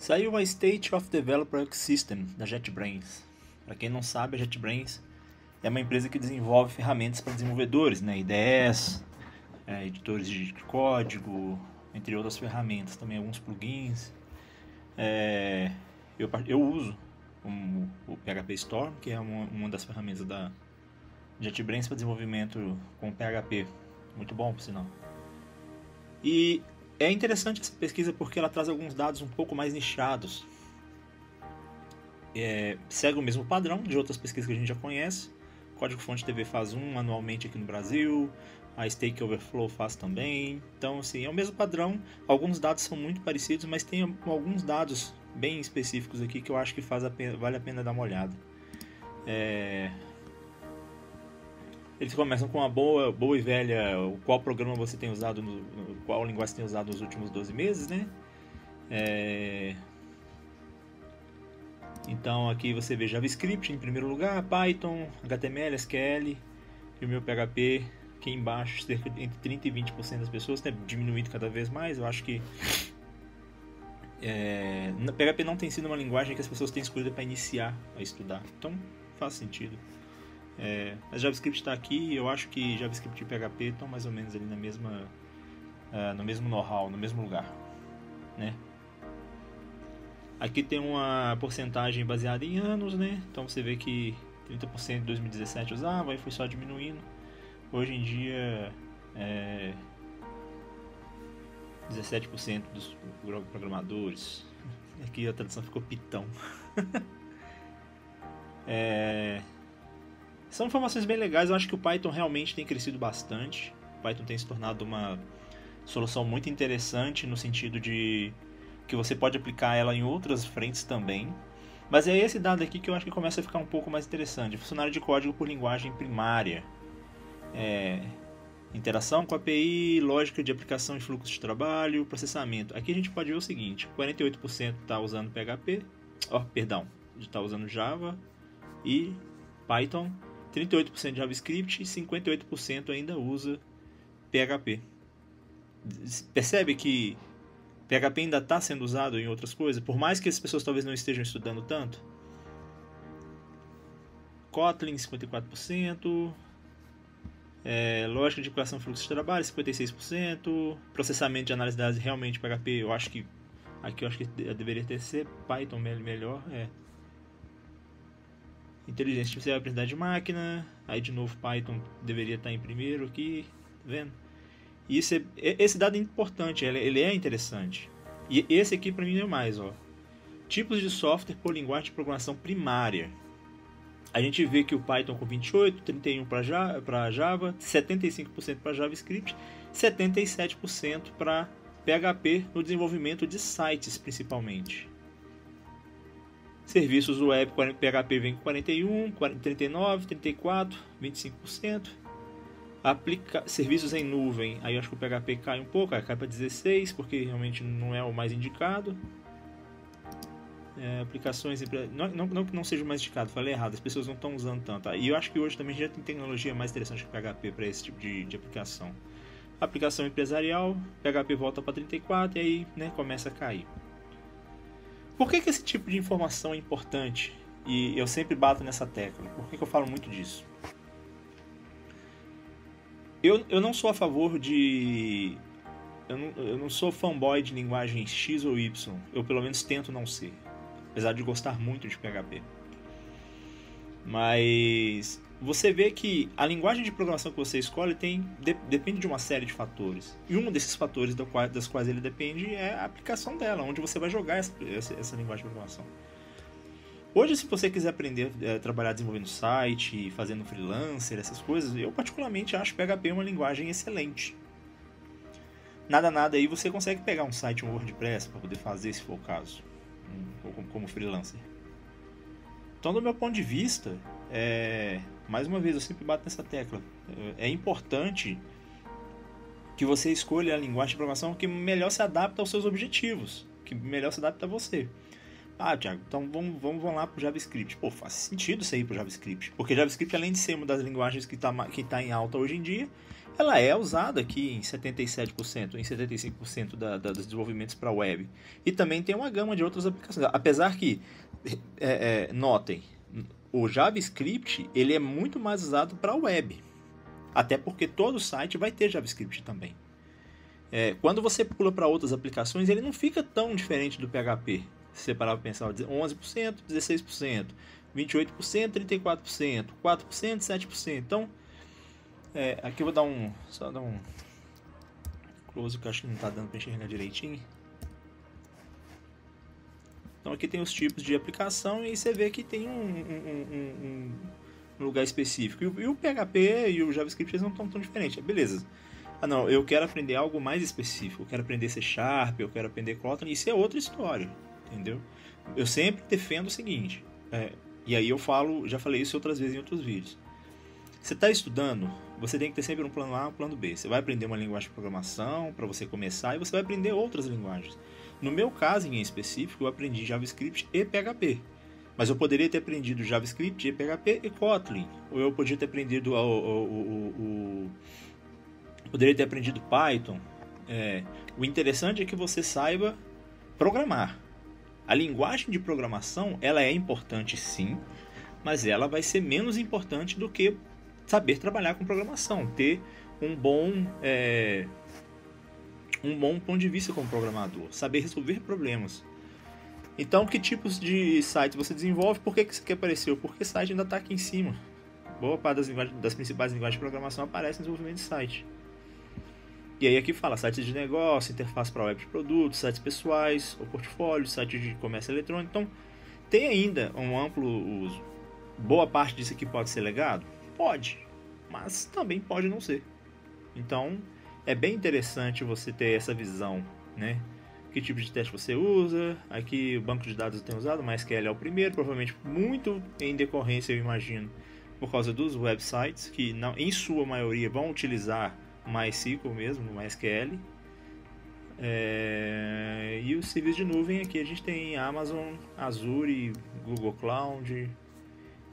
Saiu a State of Developer System da JetBrains. Para quem não sabe, a JetBrains é uma empresa que desenvolve ferramentas para desenvolvedores, né? IDEs, editores de código, entre outras ferramentas, também alguns plugins. Eu uso o PHP Storm, que é uma das ferramentas da JetBrains para desenvolvimento com PHP. Muito bom, por sinal. E é interessante essa pesquisa porque ela traz alguns dados um pouco mais nichados. Segue o mesmo padrão de outras pesquisas que a gente já conhece. Código Fonte TV faz um anualmente aqui no Brasil, a Stack Overflow faz também. Então, assim, é o mesmo padrão. Alguns dados são muito parecidos, mas tem alguns dados bem específicos aqui que eu acho que vale a pena dar uma olhada. Eles começam com uma boa e velha, qual programa você tem usado, qual linguagem você tem usado nos últimos 12 meses, né? Então aqui você vê JavaScript em primeiro lugar, Python, HTML, SQL e o meu PHP aqui embaixo, cerca de entre 30% e 20% das pessoas, né? Diminuindo cada vez mais. Eu acho que PHP não tem sido uma linguagem que as pessoas têm escolhido para iniciar a estudar, então faz sentido. Mas JavaScript está aqui e eu acho que JavaScript e PHP estão mais ou menos ali no mesmo know-how, no mesmo lugar, né? Aqui tem uma porcentagem baseada em anos, né? Então você vê que 30% em 2017 usava e foi só diminuindo. Hoje em dia 17% dos programadores. Aqui a tradução ficou Python. São informações bem legais. Eu acho que o Python realmente tem crescido bastante. O Python tem se tornado uma solução muito interessante no sentido de que você pode aplicar ela em outras frentes também. Mas é esse dado aqui que eu acho que começa a ficar um pouco mais interessante. Funcionário de código por linguagem primária. Interação com a API, lógica de aplicação e fluxo de trabalho, processamento. Aqui a gente pode ver o seguinte: 48% está usando PHP, está usando Java e Python, 38% JavaScript e 58% ainda usa PHP. Percebe que PHP ainda está sendo usado em outras coisas, por mais que as pessoas talvez não estejam estudando tanto. Kotlin, 54%. Lógica de aplicação e fluxo de trabalho, 56%. Processamento de análise de dados, realmente PHP, eu acho que deveria ter ser Python melhor. Inteligência artificial e aprendizagem de máquina. Aí de novo Python deveria estar em primeiro aqui, tá vendo? E esse dado é importante, ele é interessante. E esse aqui para mim é mais, tipos de software por linguagem de programação primária. A gente vê que o Python com 28%, 31% para Java, 75% para JavaScript, 77% para PHP no desenvolvimento de sites principalmente. Serviços web, PHP vem com 41%, 39%, 34%, 25%. Serviços em nuvem, aí eu acho que o PHP cai um pouco, cai para 16%, porque realmente não é o mais indicado. Aplicações, não que não seja o mais indicado, falei errado, as pessoas não estão usando tanto. E eu acho que hoje também já tem tecnologia mais interessante que o PHP para esse tipo de aplicação. Aplicação empresarial, PHP volta para 34% e aí, né, começa a cair. Por que esse tipo de informação é importante? E eu sempre bato nessa tecla. Por que eu falo muito disso? Eu não sou a favor de... Eu não sou fanboy de linguagem X ou Y. Eu pelo menos tento não ser. Apesar de gostar muito de PHP. Mas você vê que a linguagem de programação que você escolhe depende de uma série de fatores. E um desses fatores das quais ele depende é a aplicação dela, onde você vai jogar essa linguagem de programação. Hoje, se você quiser aprender a trabalhar desenvolvendo site, fazendo freelancer, essas coisas, eu particularmente acho PHP uma linguagem excelente. Nada aí você consegue pegar um site, um WordPress para poder fazer, se for o caso, como freelancer. Então, do meu ponto de vista, mais uma vez, eu sempre bato nessa tecla. É importante que você escolha a linguagem de programação que melhor se adapta aos seus objetivos, que melhor se adapta a você. Thiago, então vamos lá pro JavaScript. Faz sentido isso aí pro JavaScript. Porque JavaScript, além de ser uma das linguagens que tá em alta hoje em dia, ela é usada aqui em 77%, em 75% dos desenvolvimentos para web. E também tem uma gama de outras aplicações. Apesar que, notem, o JavaScript ele é muito mais usado para web. Até porque todo site vai ter JavaScript também. Quando você pula para outras aplicações, ele não fica tão diferente do PHP. Se você parar para pensar, 11%, 16%, 28%, 34%, 4%, 7%. Então, aqui eu vou só dar um close, que eu acho que não está dando para enxergar direitinho. Então aqui tem os tipos de aplicação e você vê que tem um lugar específico. E o PHP e o JavaScript eles não estão tão diferentes. Beleza. Não, eu quero aprender algo mais específico. Eu quero aprender C#, eu quero aprender Kotlin. Isso é outra história, entendeu? Eu sempre defendo o seguinte, e aí eu já falei isso outras vezes em outros vídeos. Você está estudando, você tem que ter sempre um plano A e um plano B. Você vai aprender uma linguagem de programação para você começar e você vai aprender outras linguagens. No meu caso, em específico, eu aprendi JavaScript e PHP. Mas eu poderia ter aprendido JavaScript e PHP e Kotlin. Ou eu poderia ter aprendido poderia ter aprendido Python. O interessante é que você saiba programar. A linguagem de programação ela é importante sim, mas ela vai ser menos importante do que saber trabalhar com programação, ter um bom ponto de vista como programador, saber resolver problemas. Então, que tipos de sites você desenvolve? Por que isso aqui apareceu? Porque site ainda está aqui em cima. Boa parte das principais linguagens de programação aparece no desenvolvimento de site. E aí aqui fala sites de negócio, interface para web de produtos, sites pessoais, ou portfólio, sites de comércio eletrônico. Então, tem ainda um amplo uso. Boa parte disso aqui pode ser legado? Pode, mas também pode não ser. Então, é bem interessante você ter essa visão, né? Que tipo de teste você usa? Aqui o banco de dados eu tenho usado, MySQL é o primeiro, provavelmente muito em decorrência, eu imagino, por causa dos websites, que não, em sua maioria vão utilizar MySQL mesmo, MySQL. E os serviços de nuvem aqui a gente tem Amazon, Azure, Google Cloud,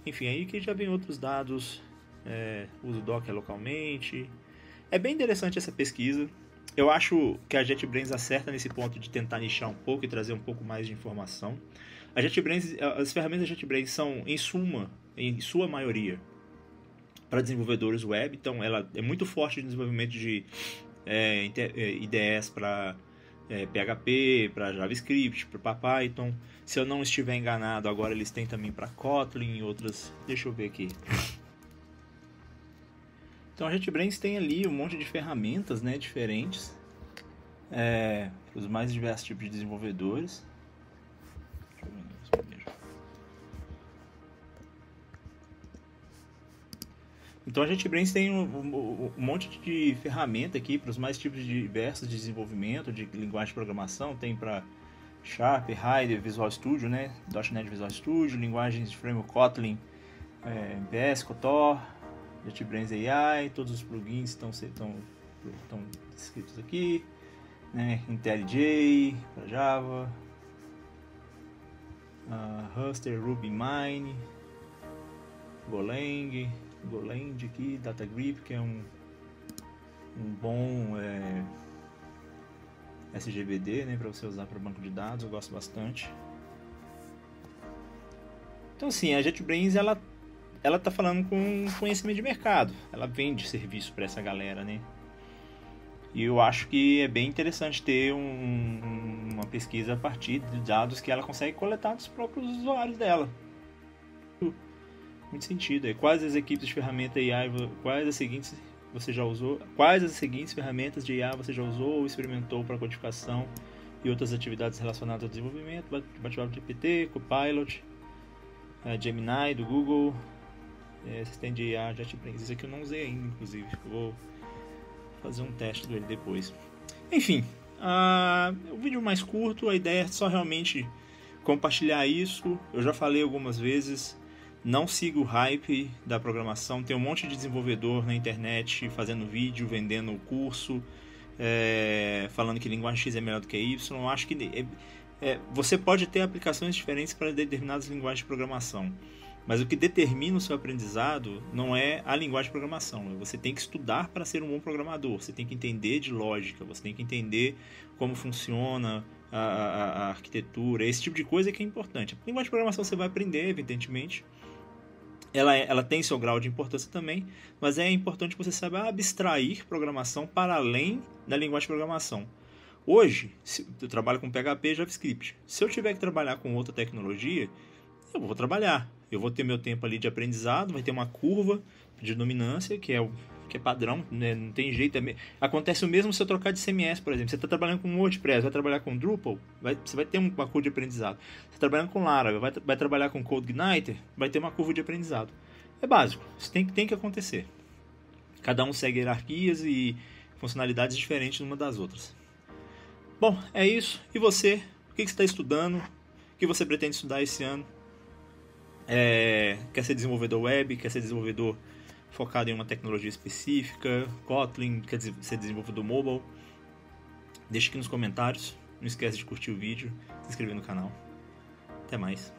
enfim, aí que já vem outros dados, uso Docker localmente. É bem interessante essa pesquisa. Eu acho que a JetBrains acerta nesse ponto de tentar nichar um pouco e trazer um pouco mais de informação. As ferramentas da JetBrains são, em sua maioria, para desenvolvedores web. Então, ela é muito forte no desenvolvimento de IDEs para PHP, para JavaScript, para Python. Se eu não estiver enganado, agora eles têm também para Kotlin e outras. Deixa eu ver aqui. Então a JetBrains tem ali um monte de ferramentas, né, diferentes para os mais diversos tipos de desenvolvedores. Deixa eu ver. Então a JetBrains tem um monte de ferramenta aqui para os mais tipos diversos de desenvolvimento, de linguagem de programação. Tem para Sharp, Rider, Visual Studio, né, .NET Visual Studio, linguagens de framework Kotlin, MPS, Kotor, JetBrains AI, todos os plugins estão descritos aqui, né? IntelliJ para Java, Raster, RubyMine, Golang aqui, DataGrip, que é um bom SGBD, né, para você usar para banco de dados, eu gosto bastante. Então assim, a JetBrains ela tá falando com conhecimento de mercado. Ela vende serviço para essa galera, né? E eu acho que é bem interessante ter uma pesquisa a partir de dados que ela consegue coletar dos próprios usuários dela. Muito sentido. Quais as equipes de ferramenta AI, quais as seguintes você já usou? Quais as seguintes ferramentas de IA você já usou ou experimentou para codificação e outras atividades relacionadas ao desenvolvimento? Bate-papo GPT, Copilot, Gemini do Google, assistente de IA, JetBrains. Isso aqui eu não usei ainda, inclusive. Eu vou fazer um teste dele depois. Enfim, o vídeo mais curto, a ideia é só realmente compartilhar isso. Eu já falei algumas vezes, não siga o hype da programação. Tem um monte de desenvolvedor na internet fazendo vídeo, vendendo curso, falando que linguagem X é melhor do que Y. Eu acho que você pode ter aplicações diferentes para determinadas linguagens de programação. Mas o que determina o seu aprendizado não é a linguagem de programação. Você tem que estudar para ser um bom programador. Você tem que entender de lógica. Você tem que entender como funciona a arquitetura. Esse tipo de coisa que é importante. A linguagem de programação você vai aprender, evidentemente. Ela tem seu grau de importância também, mas é importante que você saiba abstrair programação para além da linguagem de programação. Hoje, eu trabalho com PHP e JavaScript. Se eu tiver que trabalhar com outra tecnologia, eu vou trabalhar. Eu vou ter meu tempo ali de aprendizado, vai ter uma curva de dominância, que é padrão, né? Não tem jeito. Acontece o mesmo se eu trocar de CMS, por exemplo. Você está trabalhando com WordPress, vai trabalhar com Drupal, você vai ter uma curva de aprendizado. Você está trabalhando com Laravel, vai trabalhar com CodeIgniter, vai ter uma curva de aprendizado. É básico, isso tem que acontecer. Cada um segue hierarquias e funcionalidades diferentes uma das outras. Bom, é isso. E você? O que você está estudando? O que você pretende estudar esse ano? Quer ser desenvolvedor web? Quer ser desenvolvedor focado em uma tecnologia específica? Kotlin? Quer ser desenvolvedor mobile? Deixe aqui nos comentários. Não esquece de curtir o vídeo, se inscrever no canal. Até mais.